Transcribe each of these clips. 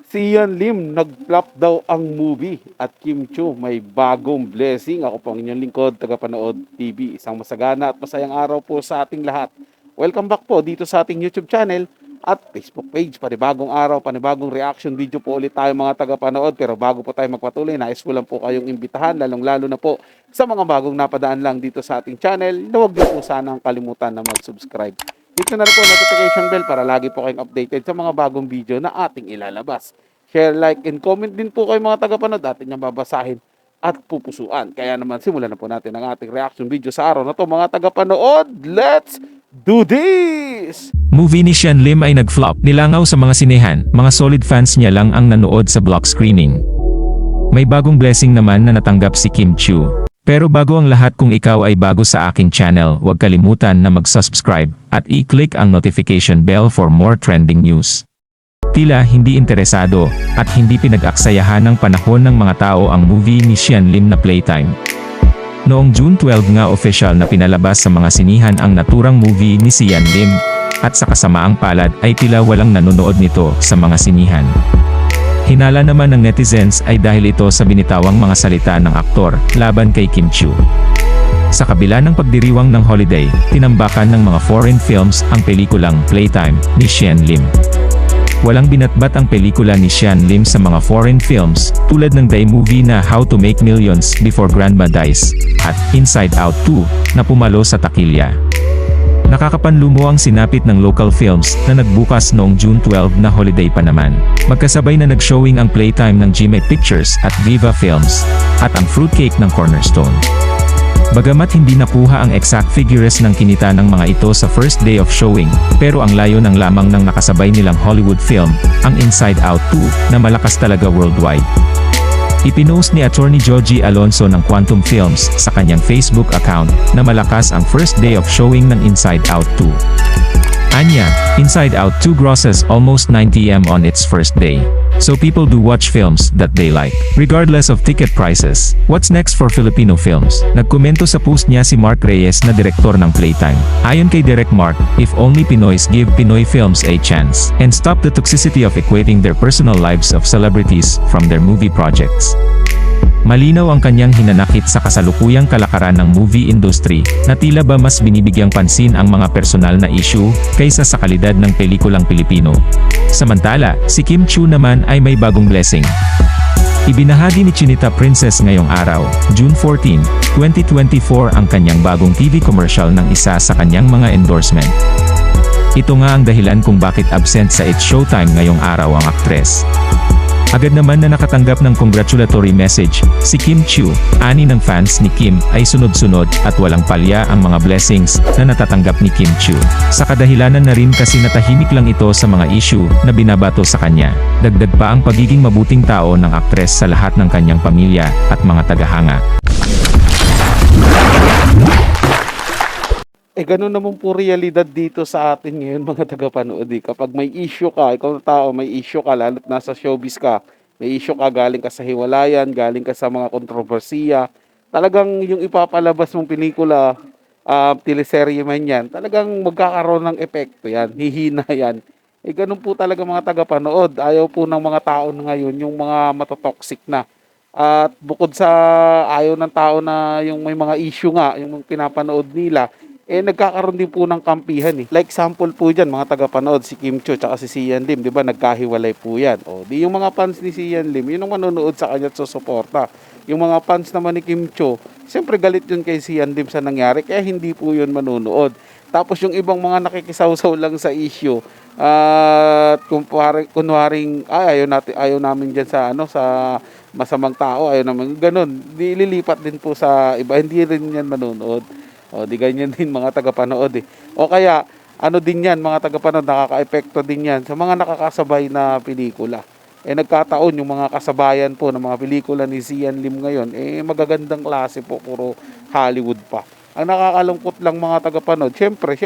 Si Ian Lim, nag-flop daw ang movie at Kim Chiu may bagong blessing. Ako po ang inyong lingkod, tagapanood TV. Isang masagana at masayang araw po sa ating lahat. Welcome back po dito sa ating YouTube channel at Facebook page. Panibagong araw, panibagong reaction video po ulit tayo mga tagapanood. Pero bago po tayo magpatuloy, nais ko lang po kayong imbitahan, lalong-lalo na po sa mga bagong napadaan lang dito sa ating channel. Huwag niyo po sanang kalimutan na mag-subscribe. Hit na rin po notification bell para lagi po kayong updated sa mga bagong video na ating ilalabas. Share, like, and comment din po kayo mga tagapanood. Atin niyang babasahin at pupusuan. Kaya naman simulan na po natin ang ating reaction video sa araw na to mga tagapanood. Let's do this! Movie ni Sian Lim ay nag-flop. Nilangaw sa mga sinehan, mga solid fans niya lang ang nanood sa block screening. May bagong blessing naman na natanggap si Kim Chiu. Pero bago ang lahat, kung ikaw ay bago sa aking channel, huwag kalimutan na mag-subscribe at i-click ang notification bell for more trending news. Tila hindi interesado at hindi pinag-aksayahan ng panahon ng mga tao ang movie ni Sian Lim na Playtime. Noong June 12 nga official na pinalabas sa mga sinihan ang naturang movie ni Sian Lim, at sa kasamaang palad ay tila walang nanonood nito sa mga sinihan. Hinala naman ng netizens ay dahil ito sa binitawang mga salita ng aktor laban kay Kim Chiu. Sa kabila ng pagdiriwang ng holiday, tinambakan ng mga foreign films ang pelikulang Playtime ni Sian Lim. Walang binatbat ang pelikula ni Sian Lim sa mga foreign films, tulad ng Thai movie na How to Make Millions Before Grandma Dies, at Inside Out 2, na pumalo sa takilya. Nakakapanlumo ang sinapit ng local films na nagbukas noong June 12 na holiday pa naman. Magkasabay na nag-showing ang Playtime ng GMA Pictures at Viva Films, at ang Fruitcake ng Cornerstone. Bagamat hindi nakuha ang exact figures ng kinita ng mga ito sa first day of showing, pero ang layo ng lamang ng nakasabay nilang Hollywood film, ang Inside Out 2, na malakas talaga worldwide. Ipinost ni Attorney Joji Alonso ng Quantum Films sa kanyang Facebook account na malakas ang first day of showing ng Inside Out 2. Anya, Inside Out 2 grosses almost 90M on its first day. So people do watch films that they like, regardless of ticket prices. What's next for Filipino films? Nagkomento sa post niya si Mark Reyes na direktor ng Playtime. Ayon kay Direk Mark, if only Pinoys give Pinoy films a chance, and stop the toxicity of equating their personal lives of celebrities from their movie projects. Malinaw ang kanyang hinanakit sa kasalukuyang kalakaran ng movie industry, na tila ba mas binibigyang pansin ang mga personal na issue, kaysa sa kalidad ng pelikulang Pilipino. Samantala, si Kim Chiu naman ay may bagong blessing. Ibinahagi ni Chinita Princess ngayong araw, June 14, 2024 ang kanyang bagong TV commercial ng isa sa kanyang mga endorsement. Ito nga ang dahilan kung bakit absent sa It's Showtime ngayong araw ang aktres. Agad naman na nakatanggap ng congratulatory message, si Kim Chiu. Ani ng fans ni Kim ay sunod-sunod at walang palya ang mga blessings na natatanggap ni Kim Chiu. Sa kadahilanan na rin kasi natahimik lang ito sa mga issue na binabato sa kanya. Dagdag pa ang pagiging mabuting tao ng aktres sa lahat ng kanyang pamilya at mga tagahanga. Ganun naman po realidad dito sa atin ngayon mga tagapanood. Kapag may issue ka, ikaw na tao, may issue ka, lalo't nasa showbiz ka, may issue ka, galing ka sa hiwalayan, galing ka sa mga kontrobersiya, talagang yung ipapalabas mong pelikula, teleserye man yan, talagang magkakaroon ng epekto yan, hihina yan. Ganun po talaga mga tagapanood. Ayaw po ng mga tao na ngayon, yung mga matotoxic na. At bukod sa ayaw ng tao na yung may mga issue nga, yung pinapanood nila, nagkakaroon din po ng kampihan. Like example po dyan, mga tagapanood, si Kim Chiu at si Sian Lim, di ba, nagkahiwalay po yan. Di yung mga fans ni Sian Lim, yun ang manonood sa kanya at susuporta. Yung mga fans naman ni Kim Chiu, siyempre galit yun kay Sian Lim sa nangyari, kaya hindi po yun manonood. Tapos yung ibang mga nakikisawsaw lang sa issue, at kunwaring, ayaw namin dyan sa, sa masamang tao, ayaw naman, ganun. Lilipat din po sa iba, hindi rin yan manonood. Di ganyan din mga tagapanood. O kaya, ano din yan, mga tagapanood, nakaka-epekto din yan sa mga nakakasabay na pelikula. Nagkataon yung mga kasabayan po ng mga pelikula ni Sian Lim ngayon, magagandang klase po, puro Hollywood pa. Ang nakakalungkot lang mga tagapanood, syempre,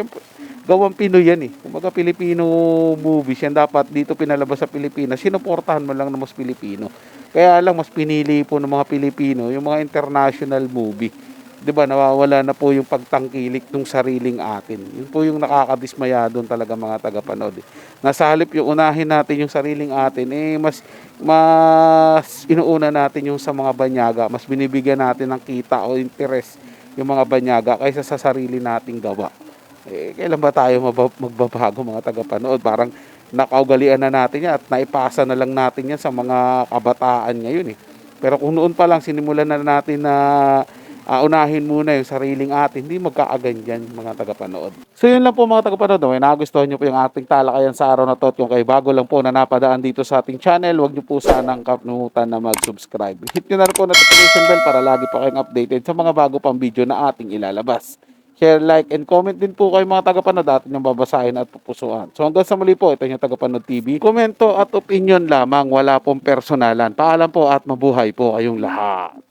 gawang Pinoy yan. Kumaga Pilipino movies yan, dapat dito pinalabas sa Pilipinas, sinuportahan mo lang na mas Pilipino. Kaya lang, mas pinili po ng mga Pilipino yung mga international movie. 'di ba, nawawala na po yung pagtangkilik ng sariling atin. Yun po yung nakakadismaya doon talaga mga tagapanood. Nasa halip yung unahin natin yung sariling atin, mas inuuna natin yung sa mga banyaga, mas binibigyan natin ng kita o interes yung mga banyaga kaysa sa sarili nating gawa. Kailan ba tayo magbabago mga tagapanood? Parang nakaugalian na natin yan at naipasa na lang natin yan sa mga kabataan ngayon Pero kung noon pa lang sinimulan na natin na unahin muna yung sariling atin, hindi magkakaganyan mga tagapanood. So yun lang po mga tagapanood. May nagustuhan nyo po yung ating talakayan sa araw na to. At kung kayo bago lang po na napadaan dito sa ating channel, huwag nyo po sanang kalimutan na mag-subscribe. Hit nyo na rin po notification bell para lagi pa kayong updated sa mga bago pang video na ating ilalabas. Share, like, and comment din po kayo mga tagapanood at inyong babasahin at pupusuan. So hanggang sa muli po, ito yung Tagapanood TV. Komento at opinion lamang, wala pong personalan. Paalam po at mabuhay po kayong lahat.